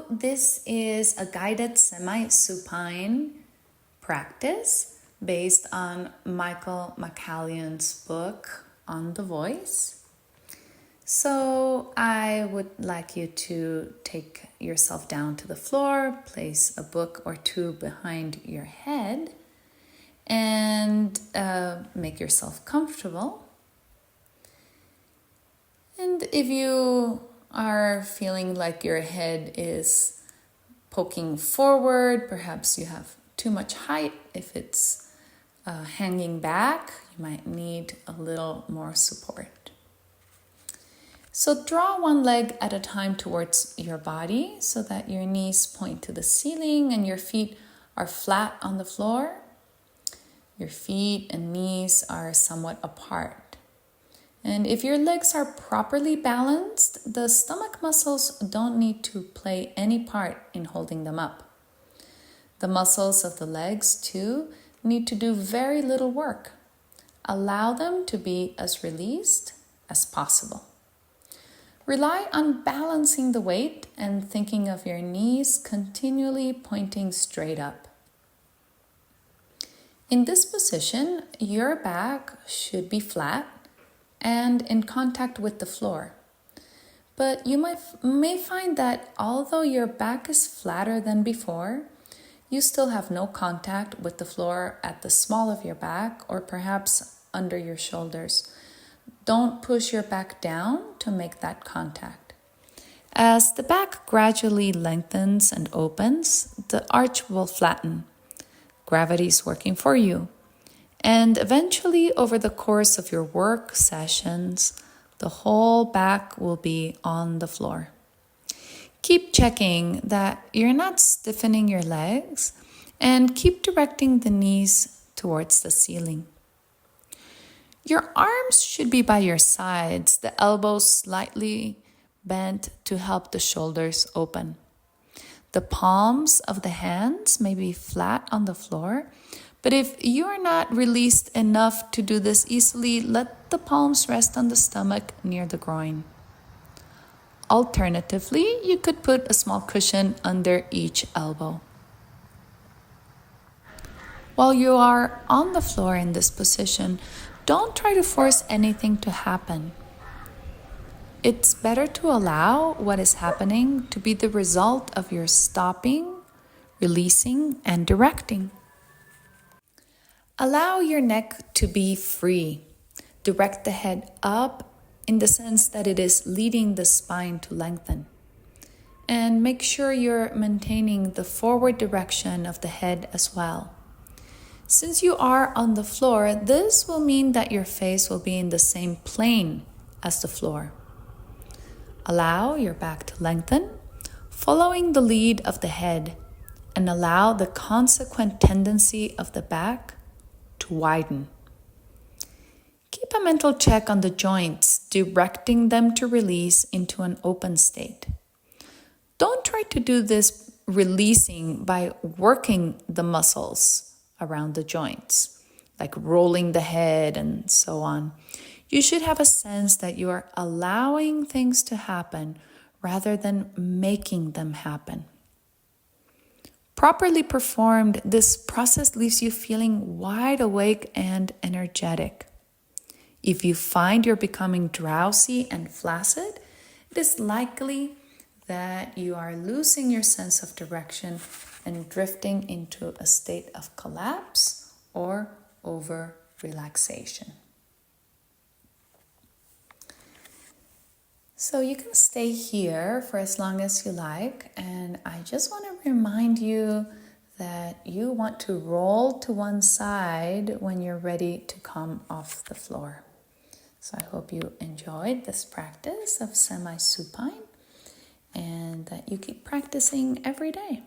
this is a guided semi-supine practice based on Michael McCallion's book on the voice. So I would like you to take yourself down to the floor, place a book or two behind your head, and make yourself comfortable. And if you are feeling like your head is poking forward, perhaps you have too much height. If it's hanging back, you might need a little more support. So draw one leg at a time towards your body so that your knees point to the ceiling and your feet are flat on the floor. Your feet and knees are somewhat apart. And if your legs are properly balanced, the stomach muscles don't need to play any part in holding them up. The muscles of the legs, too, need to do very little work. Allow them to be as released as possible. Rely on balancing the weight and thinking of your knees continually pointing straight up. In this position, your back should be flat and in contact with the floor. But you may find that although your back is flatter than before, you still have no contact with the floor at the small of your back or perhaps under your shoulders. Don't push your back down to make that contact. As the back gradually lengthens and opens, the arch will flatten. Gravity is working for you. And eventually, over the course of your work sessions, the whole back will be on the floor. Keep checking that you're not stiffening your legs and keep directing the knees towards the ceiling. Your arms should be by your sides, the elbows slightly bent to help the shoulders open. The palms of the hands may be flat on the floor, but if you are not released enough to do this easily, let the palms rest on the stomach near the groin. Alternatively, you could put a small cushion under each elbow. While you are on the floor in this position, don't try to force anything to happen. It's better to allow what is happening to be the result of your stopping, releasing, and directing. Allow your neck to be free. Direct the head up in the sense that it is leading the spine to lengthen. And make sure you're maintaining the forward direction of the head as well. Since you are on the floor, this will mean that your face will be in the same plane as the floor. Allow your back to lengthen, following the lead of the head, and allow the consequent tendency of the back to widen. Keep a mental check on the joints, directing them to release into an open state. Don't try to do this releasing by working the muscles around the joints, like rolling the head and so on. You should have a sense that you are allowing things to happen rather than making them happen. Properly performed, this process leaves you feeling wide awake and energetic. If you find you're becoming drowsy and flaccid, it is likely that you are losing your sense of direction and drifting into a state of collapse or over-relaxation. So you can stay here for as long as you like, and I just want to remind you that you want to roll to one side when you're ready to come off the floor. So I hope you enjoyed this practice of semi-supine and that you keep practicing every day.